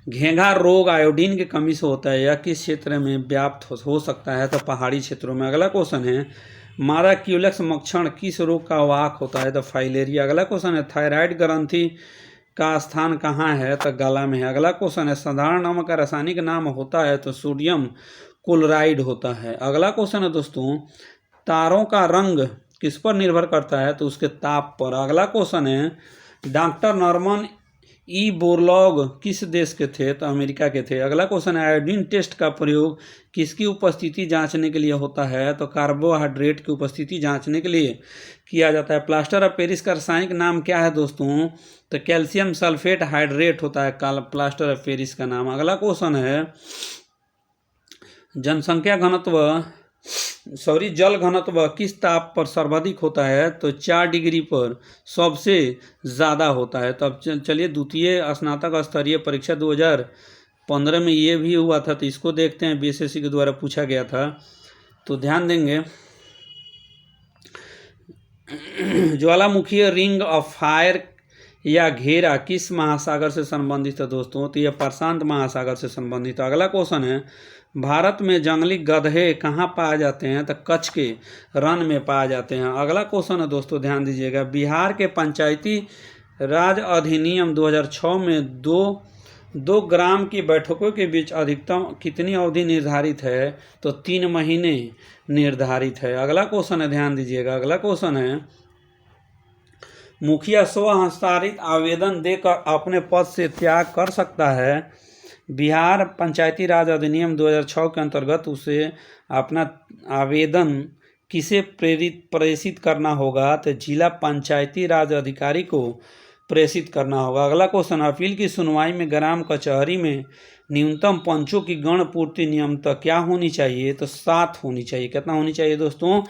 घेंघा रोग आयोडीन की कमी से होता है, यह किस क्षेत्र में व्याप्त हो सकता है? तो पहाड़ी क्षेत्रों में। अगला क्वेश्चन है, मादा क्यूलेक्स मक्षण किस रोग का वाहक होता है? तो फाइलेरिया। अगला क्वेश्चन है, थायराइड ग्रंथि का स्थान कहाँ है? तो गला में है। अगला क्वेश्चन है, साधारण नमक का रासायनिक नाम होता है? तो सोडियम क्लोराइड होता है। अगला क्वेश्चन है दोस्तों, तारों का रंग किस पर निर्भर करता है? तो उसके ताप पर। अगला क्वेश्चन है, डॉक्टर नॉर्मन ई बोरलॉग किस देश के थे? तो अमेरिका के थे। अगला क्वेश्चन है, आयोडीन टेस्ट का प्रयोग किसकी उपस्थिति जांचने के लिए होता है? तो कार्बोहाइड्रेट की उपस्थिति जांचने के लिए किया जाता है। प्लास्टर ऑफ पेरिस का रासायनिक नाम क्या है दोस्तों? तो कैल्शियम सल्फेट हाइड्रेट होता है प्लास्टर ऑफ पेरिस का नाम। अगला क्वेश्चन है, जल घनत्व किस ताप पर सर्वाधिक होता है? तो 4 डिग्री पर सबसे ज़्यादा होता है। तो अब चलिए द्वितीय स्नातक स्तरीय परीक्षा 2015 में ये भी हुआ था, तो इसको देखते हैं, BSSC के द्वारा पूछा गया था, तो ध्यान देंगे। ज्वालामुखी रिंग ऑफ फायर या घेरा किस महासागर से संबंधित है दोस्तों? तो यह प्रशांत महासागर से संबंधित है। अगला क्वेश्चन है, भारत में जंगली गधे कहाँ पाए जाते हैं? तो कच्छ के रण में पाए जाते हैं। अगला क्वेश्चन है दोस्तों, ध्यान दीजिएगा, बिहार के पंचायती राज अधिनियम 2006 में दो ग्राम की बैठकों के बीच अधिकतम कितनी अवधि निर्धारित है? तो 3 महीने निर्धारित है। अगला क्वेश्चन है, ध्यान दीजिएगा, अगला क्वेश्चन है, मुखिया स्व हस्ताक्षरित आवेदन देकर अपने पद से त्याग कर सकता है? बिहार पंचायती राज अधिनियम 2006 के अंतर्गत उसे अपना आवेदन किसे प्रेषित करना होगा? तो जिला पंचायती राज अधिकारी को प्रेषित करना होगा। अगला क्वेश्चन, अपील की सुनवाई में ग्राम कचहरी में न्यूनतम पंचों की गण पूर्ति नियमतः क्या होनी चाहिए? तो 7 होनी चाहिए। कितना होनी चाहिए दोस्तों?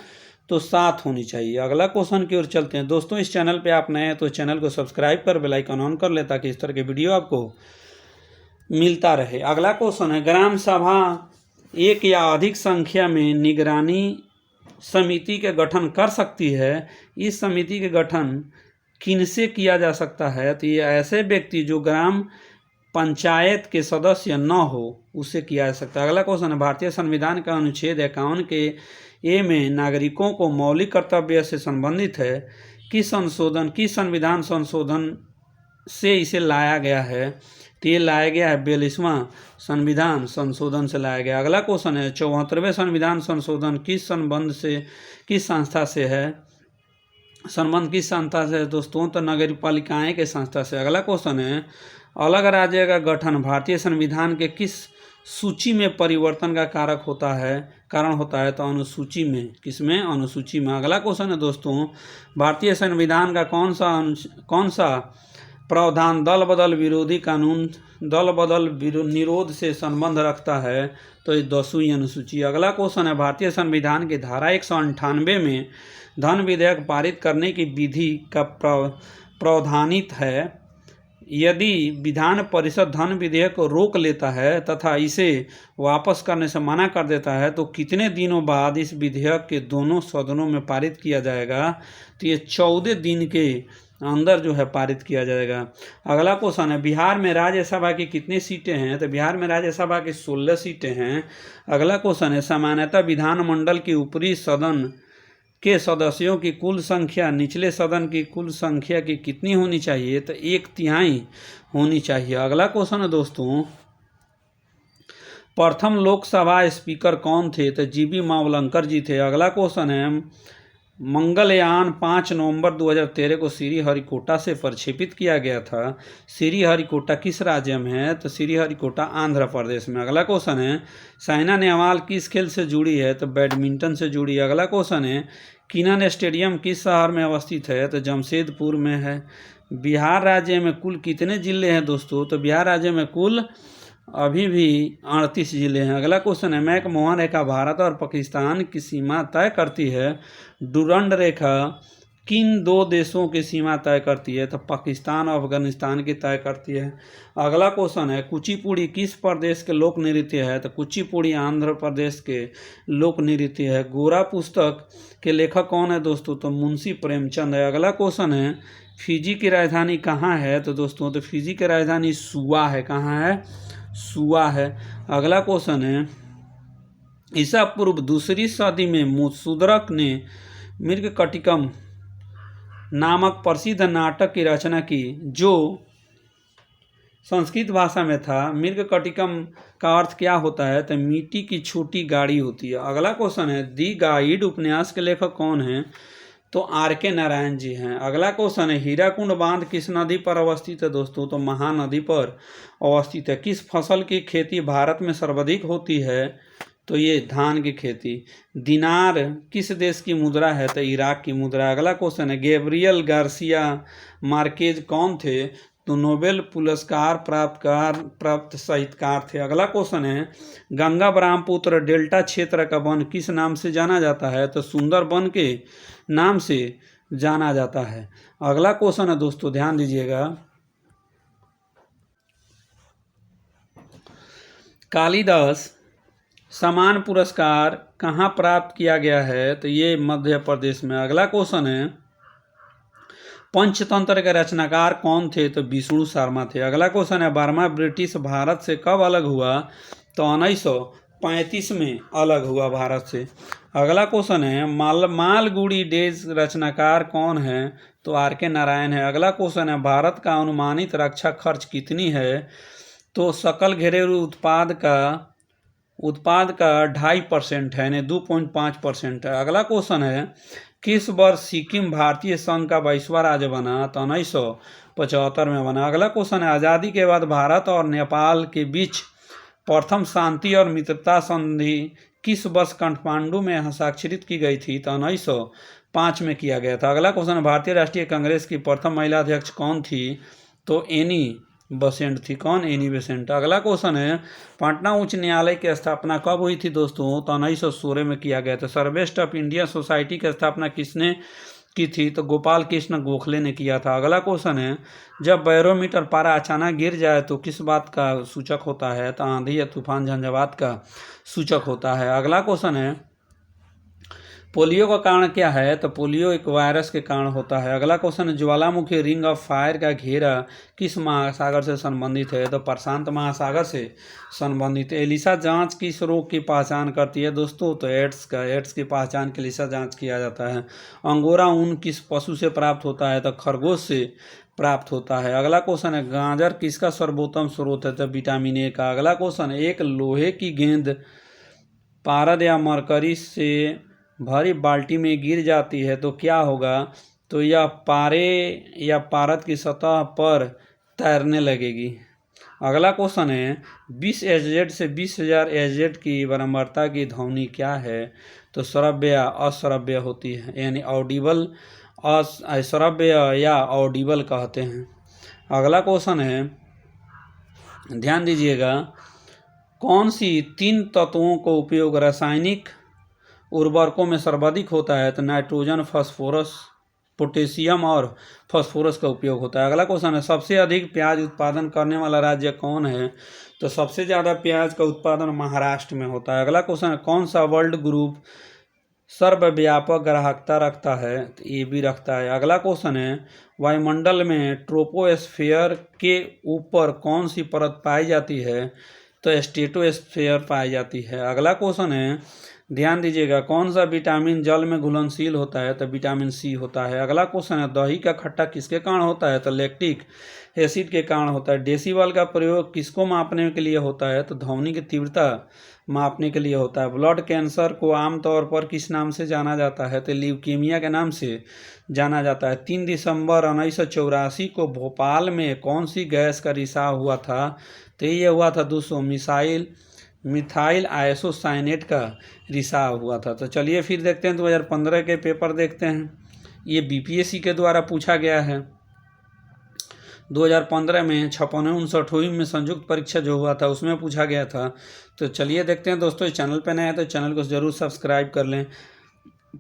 तो 7 होनी चाहिए। अगला क्वेश्चन की ओर चलते हैं दोस्तों। इस चैनल पे आप नए हैं तो चैनल को सब्सक्राइब कर बेल आइकन ऑन कर ले, ताकि इस तरह के वीडियो आपको मिलता रहे। अगला क्वेश्चन है, ग्राम सभा एक या अधिक संख्या में निगरानी समिति के गठन कर सकती है। इस समिति के गठन किनसे किया जा सकता है? तो ये ऐसे व्यक्ति जो ग्राम पंचायत के सदस्य न हो, उससे किया जा सकता है। अगला क्वेश्चन है, भारतीय संविधान का अनुच्छेद 51 के ए में नागरिकों को मौलिक कर्तव्य से संबंधित है। किस संविधान संशोधन से इसे लाया गया है? तो ये लाया गया है 42वां संविधान संशोधन से लाया गया। अगला क्वेश्चन है, 74वें संविधान संशोधन किस संबंध से, किस संस्था से है? संबंध किस संस्था से है दोस्तों? तो नगर पालिकाएं के संस्था से। अगला क्वेश्चन है, अलग राज्य का गठन भारतीय संविधान के किस सूची में परिवर्तन का कारण होता है? तो अनुसूची में। किसमें? अनुसूची में। अगला क्वेश्चन है दोस्तों, भारतीय संविधान का कौन सा प्रावधान दल बदल निरोध से संबंध रखता है? तो ये 10वीं अनुसूची। अगला क्वेश्चन है, भारतीय संविधान की धारा 198 में धन विधेयक पारित करने की विधि का प्रावधानित है। यदि विधान परिषद धन विधेयक को रोक लेता है तथा इसे वापस करने से मना कर देता है तो कितने दिनों बाद इस विधेयक के दोनों सदनों में पारित किया जाएगा? तो ये 14 दिन के अंदर जो है पारित किया जाएगा। अगला क्वेश्चन है, बिहार में राज्यसभा की कितनी सीटें हैं? तो बिहार में राज्यसभा की 16 सीटें हैं। अगला क्वेश्चन है, सामान्यतः विधानमंडल की ऊपरी सदन के सदस्यों की कुल संख्या निचले सदन की कुल संख्या की कितनी होनी चाहिए? तो 1/3 होनी चाहिए। अगला क्वेश्चन है दोस्तों, प्रथम लोकसभा स्पीकर कौन थे? तो जीबी मावलंकर जी थे। अगला क्वेश्चन है, मंगलयान 5 नवंबर 2013 को श्रीहरिकोटा से प्रक्षेपित किया गया था। श्रीहरिकोटा किस राज्य में है? तो श्रीहरिकोटा आंध्र प्रदेश में। अगला क्वेश्चन है, साइना नेहवाल किस खेल से जुड़ी है? तो बैडमिंटन से जुड़ी है। अगला क्वेश्चन है, किनन स्टेडियम किस शहर में अवस्थित है? तो जमशेदपुर में है। बिहार राज्य में कुल कितने जिले हैं दोस्तों? तो बिहार राज्य में कुल अभी भी 38 जिले हैं। अगला क्वेश्चन है, मैकमोहन रेखा भारत और पाकिस्तान की सीमा तय करती है। डुरंड रेखा किन 2 देशों की सीमा तय करती है? तो पाकिस्तान और अफगानिस्तान की तय करती है। अगला क्वेश्चन है, कुचिपुड़ी किस प्रदेश के लोक नृत्य है? तो कुचिपुड़ी आंध्र प्रदेश के लोक नृत्य है। गोरा पुस्तक के लेखक कौन है दोस्तों? तो मुंशी प्रेमचंद है। अगला क्वेश्चन है, फिजी की राजधानी कहाँ है? तो दोस्तों तो फिजी की राजधानी सुआ है। कहाँ है? सुआ है। अगला क्वेश्चन है, ईसा पूर्व 2री सदी में मुशुदरक ने मृगकटिकम नामक प्रसिद्ध नाटक की रचना की जो संस्कृत भाषा में था। मृगकटिकम का अर्थ क्या होता है? तो मिट्टी की छोटी गाड़ी होती है। अगला क्वेश्चन है, दी गाइड उपन्यास के लेखक कौन हैं? तो RK नारायण जी हैं। अगला क्वेश्चन है, हीराकुंड बांध किस नदी पर अवस्थित है दोस्तों? तो महानदी पर अवस्थित है। किस फसल की खेती भारत में सर्वाधिक होती है? तो ये धान की खेती। दिनार किस देश की मुद्रा है? तो इराक की मुद्रा। अगला क्वेश्चन है, गैब्रियल गार्सिया मार्केज कौन थे? तो नोबेल पुरस्कार प्राप्त साहित्यकार थे। अगला क्वेश्चन है, गंगा ब्रह्मपुत्र डेल्टा क्षेत्र का वन किस नाम से जाना जाता है? तो सुंदर वन के नाम से जाना जाता है। अगला क्वेश्चन है दोस्तों, ध्यान दीजिएगा, कालिदास सम्मान पुरस्कार कहाँ प्राप्त किया गया है? तो ये मध्य प्रदेश में। अगला क्वेश्चन है, पंचतंत्र के रचनाकार कौन थे? तो विष्णु शर्मा थे। अगला क्वेश्चन है, बर्मा ब्रिटिश भारत से कब अलग हुआ? तो 1935 में अलग हुआ भारत से। अगला क्वेश्चन है, मालगुडी डेज रचनाकार कौन है? तो RK नारायण है। अगला क्वेश्चन है, भारत का अनुमानित रक्षा खर्च कितनी है? तो सकल घरेलू उत्पाद का 2.5% है, यानी 2.5% है। अगला क्वेश्चन है, किस वर्ष सिक्किम भारतीय संघ का 22वां राज्य बना? तो 1975 में बना। अगला क्वेश्चन है, आज़ादी के बाद भारत और नेपाल के बीच प्रथम शांति और मित्रता संधि किस वर्ष काठमांडू में हस्ताक्षरित की गई थी? तो 1905 में किया गया था। अगला क्वेश्चन है, भारतीय राष्ट्रीय कांग्रेस की प्रथम महिला अध्यक्ष कौन थी? तो एनी बेसेंट थी। कौन? Annie Besant. अगला क्वेश्चन है, पटना उच्च न्यायालय की स्थापना कब हुई थी दोस्तों? तो 1916 में किया गया था। सर्वेस्ट ऑफ इंडिया सोसाइटी की स्थापना किसने की थी? तो गोपाल कृष्ण गोखले ने किया था। अगला क्वेश्चन है, जब बैरोमीटर पारा अचानक गिर जाए तो किस बात का सूचक होता है? तो आंधी या तूफान झंझावात का सूचक होता है। अगला क्वेश्चन है, पोलियो का कारण क्या है? तो पोलियो एक वायरस के कारण होता है। अगला क्वेश्चन है, ज्वालामुखी रिंग ऑफ फायर का घेरा किस महासागर से संबंधित है? तो प्रशांत महासागर से संबंधित है। एलिसा जांच किस रोग की पहचान करती है दोस्तों? तो एड्स की पहचान के एलिसा जांच किया जाता है। अंगोरा ऊन किस पशु से प्राप्त होता है? तो खरगोश से प्राप्त होता है। अगला क्वेश्चन है, गाजर किसका सर्वोत्तम स्रोत है? तो विटामिन A का। अगला क्वेश्चन है, एक लोहे की गेंद पारद या मरकरी से भरी बाल्टी में गिर जाती है तो क्या होगा? तो यह पारे या पारद की सतह पर तैरने लगेगी। अगला क्वेश्चन है 20 एचजेड से 20,000 एचजेड की बारंबारता की ध्वनि क्या है? तो श्रव्य या अश्रव्य होती है, यानी ऑडिबल, अश्रव्य या ऑडिबल कहते हैं। अगला क्वेश्चन है, ध्यान दीजिएगा, कौन सी 3 तत्वों को उपयोग रासायनिक उर्वरकों में सर्वाधिक होता है? तो नाइट्रोजन, फास्फोरस, पोटेशियम और फास्फोरस का उपयोग होता है। अगला क्वेश्चन है, सबसे अधिक प्याज उत्पादन करने वाला राज्य कौन है? तो सबसे ज़्यादा प्याज का उत्पादन महाराष्ट्र में होता है। अगला क्वेश्चन है, कौन सा वर्ल्ड ग्रुप सर्वव्यापक ग्राहकता रखता है? तो ये भी रखता है। अगला क्वेश्चन है, वायुमंडल में ट्रोपोस्फेयर के ऊपर कौन सी परत पाई जाती है? तो स्ट्रेटोस्फेयर पाई जाती है। अगला क्वेश्चन है, ध्यान दीजिएगा, कौन सा विटामिन जल में घुलनशील होता है? तो विटामिन सी होता है। अगला क्वेश्चन है, दही का खट्टा किसके कारण होता है? तो लैक्टिक एसिड के कारण होता है। डेसिबल का प्रयोग किसको मापने के लिए होता है? तो ध्वनि की तीव्रता मापने के लिए होता है। ब्लड कैंसर को आमतौर पर किस नाम से जाना जाता है? तो ल्यूकीमिया के नाम से जाना जाता है। 3 दिसंबर 1984 को भोपाल में कौन सी गैस का रिसाव हुआ था? तो ये हुआ था दोस्तों मिथाइल आइसोसाइनेट का रिसाव हुआ था। तो चलिए फिर देखते हैं 2015 के पेपर देखते हैं। ये बीपीएससी के द्वारा पूछा गया है। 2015 में 56-59 में संयुक्त परीक्षा जो हुआ था उसमें पूछा गया था। तो चलिए देखते हैं दोस्तों, इस चैनल पर नए हैं तो चैनल को जरूर सब्सक्राइब कर लें।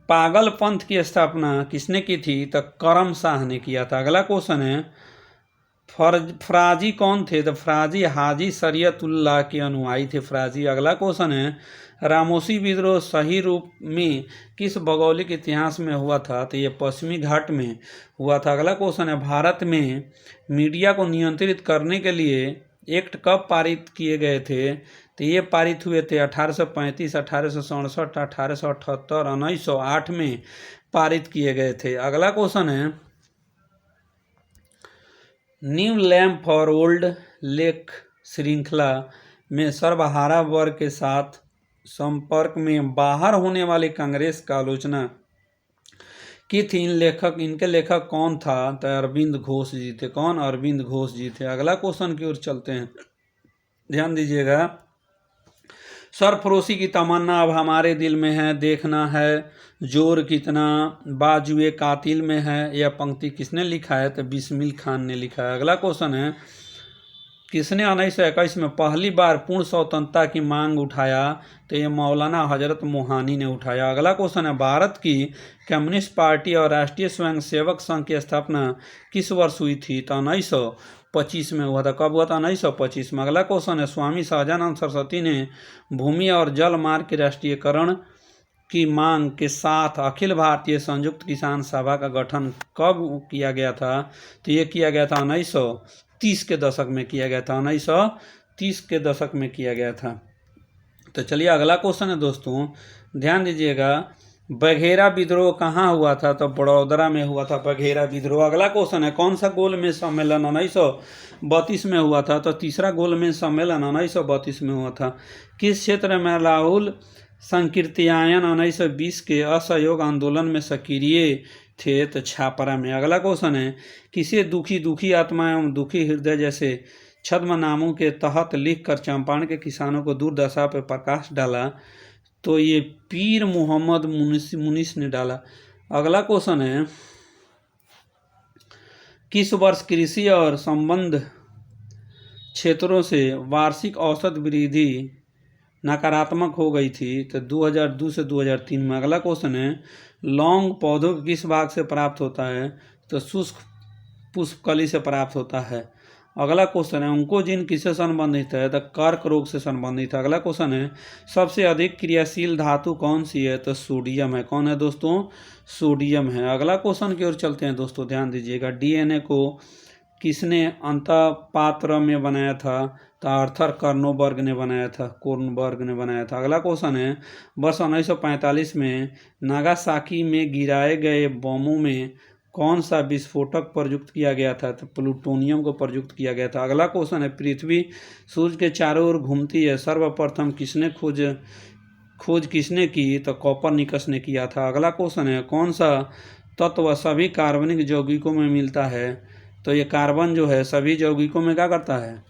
पागल पंथ की स्थापना किसने की थी? तो करम शाह ने किया था। अगला क्वेश्चन है, फराजी कौन थे? तो फराजी हाजी शरीयतुल्लाह के अनुयायी थे फराजी। अगला क्वेश्चन है, रामोसी विद्रोह सही रूप में किस भौगोलिक इतिहास में हुआ था? तो ये पश्चिमी घाट में हुआ था। अगला क्वेश्चन है, भारत में मीडिया को नियंत्रित करने के लिए एक्ट कब पारित किए गए थे? तो ये पारित हुए थे 1835, 1867, 1878, 1908 में पारित किए गए थे। अगला क्वेश्चन है, new lamp for old lake श्रृंखला में सर्वहारा वर्ग के साथ संपर्क में बाहर होने वाली कांग्रेस का आलोचना की थी। इनके लेखक कौन था? तो अरविंद घोष जी थे। कौन? अरविंद घोष जी थे। अगला क्वेश्चन की ओर चलते हैं, ध्यान दीजिएगा, सरफरोशी की तमन्ना अब हमारे दिल में है, देखना है जोर कितना बाजुए कातिल में है। यह पंक्ति किसने लिखा है? तो बिस्मिल खान ने लिखा है। अगला क्वेश्चन है, किसने 1921 में पहली बार पूर्ण स्वतंत्रता की मांग उठाया? तो ये मौलाना हजरत मोहानी ने उठाया। अगला क्वेश्चन है, भारत की कम्युनिस्ट पार्टी और राष्ट्रीय स्वयंसेवक संघ की स्थापना किस वर्ष हुई थी? तो 1925 में हुआ था। कब हुआ था? 1925 में। अगला क्वेश्चन है, स्वामी सहजानंद सरस्वती ने भूमि और जल मार्ग के राष्ट्रीयकरण की मांग के साथ अखिल भारतीय संयुक्त किसान सभा का गठन कब किया गया था? तो ये किया गया था 1930 के दशक में किया गया था। 1930 के दशक में किया गया था। तो चलिए अगला क्वेश्चन है दोस्तों, ध्यान दीजिएगा, बघेरा विद्रोह कहाँ हुआ था? तो बड़ौदरा में हुआ था बघेरा विद्रोह। अगला क्वेश्चन है, कौन सा गोलमेज सम्मेलन 1932 में हुआ था? तो तीसरा गोलमेज सम्मेलन 1932 में हुआ था। किस क्षेत्र में राहुल संकीर्त्यायन 1920 के असहयोग आंदोलन में सक्रिय थे? तो छापरा में। अगला क्वेश्चन है, किसे दुखी आत्मा एवं दुखी हृदय जैसे छद्म नामों के तहत लिखकर चंपारण के किसानों को दुर्दशा पर प्रकाश डाला? तो ये पीर मोहम्मद मुनिस ने डाला। अगला क्वेश्चन है, किस वर्ष कृषि और संबंध क्षेत्रों से वार्षिक औसत वृद्धि नकारात्मक हो गई थी? तो 2002 से 2003 में। अगला क्वेश्चन है, लौंग पौधों के किस भाग से प्राप्त होता है? तो शुष्क पुष्पकली से प्राप्त होता है। अगला क्वेश्चन है, ओंकोजिन किससे संबंधित है? तो कर्क रोग से संबंधित है। अगला क्वेश्चन है, सबसे अधिक क्रियाशील धातु कौन सी है? तो सोडियम है। कौन है दोस्तों? सोडियम है। अगला क्वेश्चन की ओर चलते हैं दोस्तों, ध्यान दीजिएगा, डीएनए को किसने अंतःपात्र में बनाया था? तो आर्थर कर्नोबर्ग ने बनाया था। अगला क्वेश्चन है, वर्ष 1945 में नागासाकी में गिराए गए बमों में कौन सा विस्फोटक प्रयुक्त किया गया था? तो प्लूटोनियम को प्रयुक्त किया गया था। अगला क्वेश्चन है, पृथ्वी सूर्य के चारों ओर घूमती है, सर्वप्रथम खोज किसने की? तो कोपरनिकस ने किया था। अगला क्वेश्चन है, कौन सा तत्व सभी कार्बनिक यौगिकों में मिलता है। तो ये कार्बन जो है सभी यौगिकों में क्या करता है,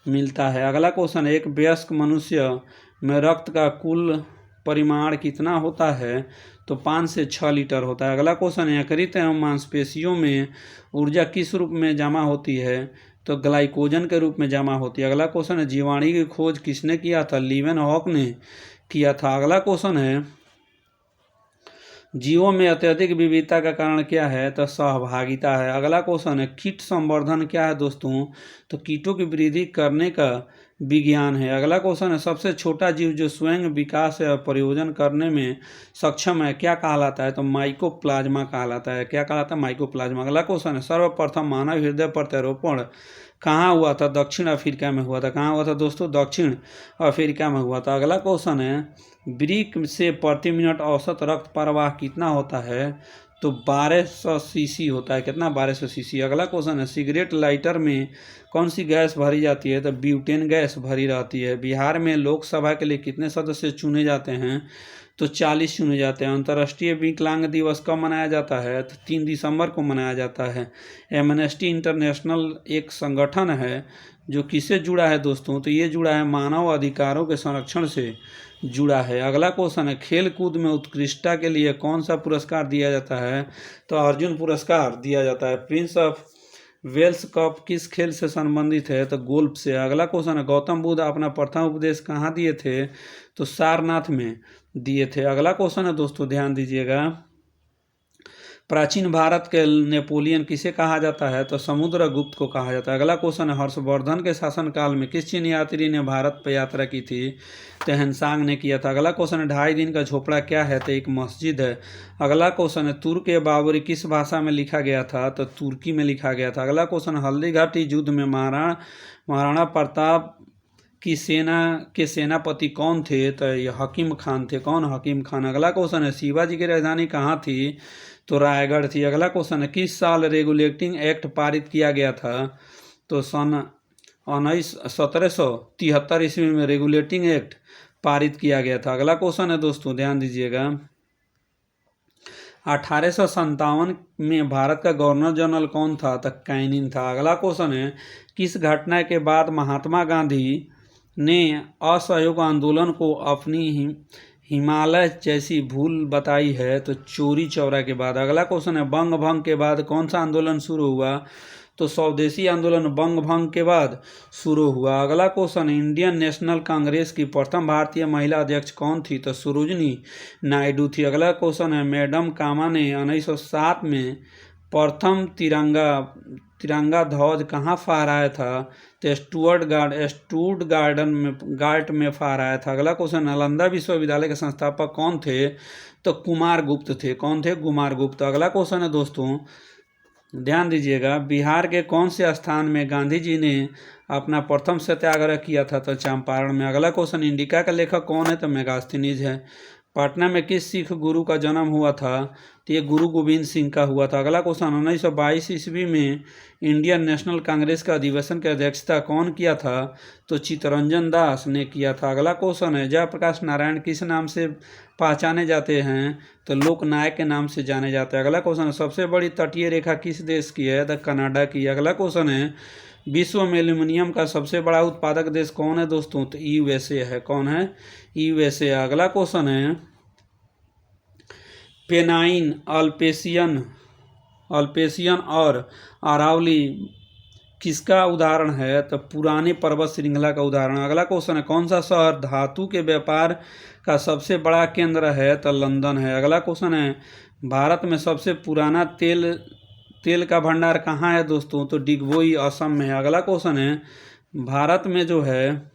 मिलता है। अगला क्वेश्चन, एक वयस्क मनुष्य में रक्त का कुल परिमाण कितना होता है? तो 5 से 6 लीटर होता है। अगला क्वेश्चन, यकृत एवं मांसपेशियों में ऊर्जा किस रूप में जमा होती है? तो ग्लाइकोजन के रूप में जमा होती है। अगला क्वेश्चन है, जीवाणु की खोज किसने किया था? लीवेनहॉक ने किया था। अगला क्वेश्चन है, जीवों में अत्यधिक विविधता का कारण क्या है? तो सहभागिता है। अगला क्वेश्चन है, कीट संवर्धन क्या है दोस्तों? तो कीटों की वृद्धि करने का विज्ञान है। अगला क्वेश्चन है, सबसे छोटा जीव जो स्वयं विकास या प्रयोजन करने में सक्षम है क्या कहलाता है? तो माइकोप्लाज्मा कहलाता है। क्या कहलाता है? माइकोप्लाज्मा। अगला क्वेश्चन है, सर्वप्रथम मानव हृदय प्रत्यारोपण कहाँ हुआ था? दक्षिण अफ्रीका में हुआ था। कहाँ हुआ था दोस्तों? दक्षिण अफ्रीका में हुआ था। अगला क्वेश्चन है, वृक्क से प्रति मिनट औसत रक्त प्रवाह कितना होता है? तो 1200 सीसी होता है। कितना? 1200 सीसी। अगला क्वेश्चन है, सिगरेट लाइटर में कौन सी गैस भरी जाती है? तो ब्यूटेन गैस भरी रहती है। बिहार में लोकसभा के लिए कितने सदस्य चुने जाते हैं? तो 40 चुने जाते हैं। अंतर्राष्ट्रीय विकलांग दिवस कब मनाया जाता है? तो 3 दिसंबर को मनाया जाता है। एमनेस्टी इंटरनेशनल एक संगठन है जो किससे जुड़ा है दोस्तों? तो ये जुड़ा है मानव अधिकारों के संरक्षण से जुड़ा है। अगला क्वेश्चन है, खेल कूद में उत्कृष्टता के लिए कौन सा पुरस्कार दिया जाता है? तो अर्जुन पुरस्कार दिया जाता है। प्रिंस ऑफ वेल्स कप किस खेल से संबंधित है? तो गोल्फ से। अगला क्वेश्चन है, गौतम बुद्ध अपना प्रथम उपदेश कहाँ दिए थे? तो सारनाथ में दिए थे। अगला क्वेश्चन है दोस्तों, ध्यान दीजिएगा, प्राचीन भारत के नेपोलियन किसे कहा जाता है? तो समुद्रगुप्त को कहा जाता है। अगला क्वेश्चन है, हर्षवर्धन के शासनकाल में किस चीनी यात्री ने भारत पर यात्रा की थी? तो हेनसांग ने किया था। अगला क्वेश्चन है, 2.5 दिन का झोपड़ा क्या है? तो एक मस्जिद है। अगला क्वेश्चन है, तुर्क ए बाबरी किस भाषा में लिखा गया था? तो तुर्की में लिखा गया था। अगला क्वेश्चन, हल्दी घाटी युद्ध में महाराणा प्रताप की सेना के सेनापति कौन थे? तो ये हकीम खान थे। कौन? हकीम खान। अगला क्वेश्चन है, शिवाजी की राजधानी कहाँ थी? तो रायगढ़ थी। अगला क्वेश्चन है, किस साल रेगुलेटिंग एक्ट पारित किया गया था? तो सन 1773 ईस्वी में रेगुलेटिंग एक्ट पारित किया गया था। अगला क्वेश्चन है दोस्तों, ध्यान दीजिएगा, 1857 में भारत का गवर्नर जनरल कौन था? तो कैनिंग था। अगला क्वेश्चन है, किस घटना के बाद महात्मा गांधी ने असहयोग आंदोलन को अपनी हिमालय जैसी भूल बताई है? तो चोरी चौरा के बाद। अगला क्वेश्चन है, बंग भंग के बाद कौन सा आंदोलन शुरू हुआ? तो स्वदेशी आंदोलन बंग भंग के बाद शुरू हुआ। अगला क्वेश्चन, इंडियन नेशनल कांग्रेस की प्रथम भारतीय महिला अध्यक्ष कौन थी? तो सरोजिनी नायडू थी। अगला क्वेश्चन है, मैडम कामा ने 1907 में प्रथम तिरंगा ध्वज कहाँ फहराया था? तो स्टूटगार्ट में फहराया था। अगला क्वेश्चन, नालंदा विश्वविद्यालय के संस्थापक कौन थे? तो कुमार गुप्त थे। कौन थे? कुमार गुप्त। अगला क्वेश्चन है दोस्तों, ध्यान दीजिएगा, बिहार के कौन से स्थान में गांधी जी ने अपना प्रथम सत्याग्रह किया था? तो चंपारण में। अगला क्वेश्चन, इंडिका का लेखक कौन है? तो मेगास्थनीज है। पटना में किस सिख गुरु का जन्म हुआ था? तो ये गुरु गोविंद सिंह का हुआ था। अगला क्वेश्चन, 1922 ईस्वी में इंडियन नेशनल कांग्रेस का अधिवेशन की अध्यक्षता कौन किया था? तो चित्तरंजन दास ने किया था। अगला क्वेश्चन है, जयप्रकाश नारायण किस नाम से पहचाने जाते हैं? तो लोकनायक के नाम से जाने जाते हैं। अगला क्वेश्चन है, सबसे बड़ी तटीय रेखा किस देश की है? तो कनाडा की। अगला क्वेश्चन है, विश्व में एल्यूमिनियम का सबसे बड़ा उत्पादक देश कौन है दोस्तों? तो यूएसए है। कौन है? यूएसए। अगला क्वेश्चन है, पेनाइन, अल्पेशियन और अरावली किसका उदाहरण है? तो पुराने पर्वत श्रृंखला का उदाहरण। अगला क्वेश्चन है, कौन सा शहर धातु के व्यापार का सबसे बड़ा केंद्र है? तो लंदन है। अगला क्वेश्चन है, भारत में सबसे पुराना तेल का भंडार कहाँ है दोस्तों? तो डिगबोई असम में है। अगला क्वेश्चन है, भारत में जो है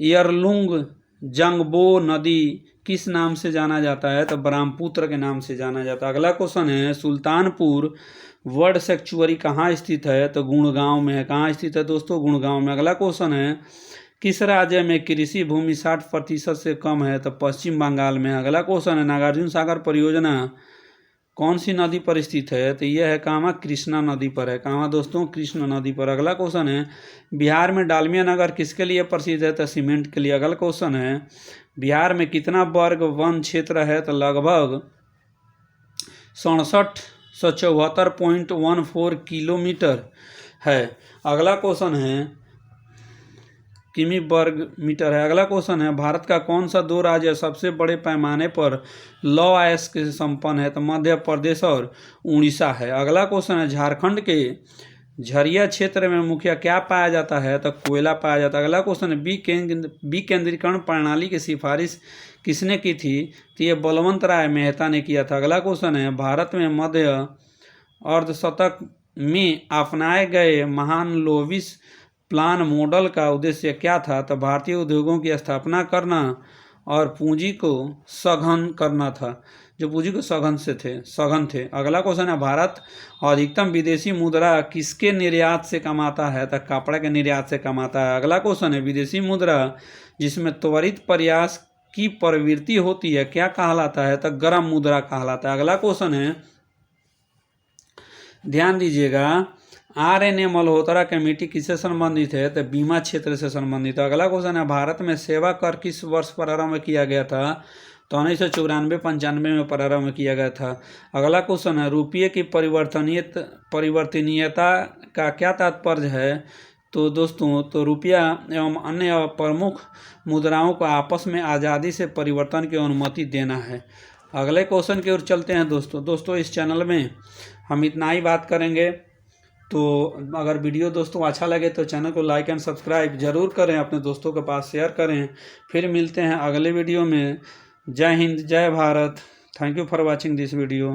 यरलुंग जंगबो नदी किस नाम से जाना जाता है? तो ब्रह्मपुत्र के नाम से जाना जाता है। अगला क्वेश्चन है, सुल्तानपुर वर्ड सेक्चुअरी कहाँ स्थित है? तो गुड़गांव में है। कहाँ स्थित है दोस्तों? गुड़गांव में। अगला क्वेश्चन है, किस राज्य में कृषि भूमि 60% से कम है? तो पश्चिम बंगाल में। अगला क्वेश्चन है, नागार्जुन सागर परियोजना कौन सी नदी पर स्थित है? तो यह है कहाँ, कृष्णा नदी पर है। कहाँ दोस्तों? कृष्णा नदी पर। अगला क्वेश्चन है, बिहार में डालमिया नगर किसके लिए प्रसिद्ध है? तो सीमेंट के लिए। अगला क्वेश्चन है, बिहार में कितना वर्ग वन क्षेत्र है? तो लगभग 6774.14 किलोमीटर है। अगला क्वेश्चन है, किमी वर्ग मीटर है। अगला क्वेश्चन है, भारत का कौन सा दो राज्य सबसे बड़े पैमाने पर लौह अयस्क से संपन्न है? तो मध्य प्रदेश और उड़ीसा है। अगला क्वेश्चन है, झारखंड के झरिया क्षेत्र में मुख्य क्या पाया जाता है? तो कोयला पाया जाता है। अगला क्वेश्चन है, विकेंद्रीकरण प्रणाली की सिफारिश किसने की थी? तो ये बलवंत राय मेहता ने किया था। अगला क्वेश्चन है, भारत में मध्य अर्धशतक में अपनाए गए महान लोविस प्लान मॉडल का उद्देश्य क्या था? तो भारतीय उद्योगों की स्थापना करना और पूंजी को सघन करना था, जो पूंजी को सघन थे। अगला क्वेश्चन है, भारत अधिकतम विदेशी मुद्रा किसके निर्यात से कमाता है? तो कपड़ा के निर्यात से कमाता है। अगला क्वेश्चन है, विदेशी मुद्रा जिसमें त्वरित प्रयास की प्रवृत्ति होती है क्या कहलाता है? तो गर्म मुद्रा कहलाता है। अगला क्वेश्चन है, ध्यान दीजिएगा, RNA मल्होत्रा कमेटी किससे संबंधित है? तो बीमा क्षेत्र से संबंधित है। अगला क्वेश्चन है, भारत में सेवा कर किस वर्ष प्रारंभ किया गया था? तो 1994-95 में प्रारंभ किया गया था। अगला क्वेश्चन है, रुपये की परिवर्तनीयता का क्या तात्पर्य है? तो दोस्तों, तो रुपया एवं अन्य प्रमुख मुद्राओं को आपस में आज़ादी से परिवर्तन की अनुमति देना है। अगले क्वेश्चन की ओर चलते हैं दोस्तों इस चैनल में हम इतना ही बात करेंगे। तो अगर वीडियो दोस्तों अच्छा लगे तो चैनल को लाइक एंड सब्सक्राइब जरूर करें, अपने दोस्तों के पास शेयर करें। फिर मिलते हैं अगले वीडियो में। जय हिंद, जय Bharat. Thank you for watching this video.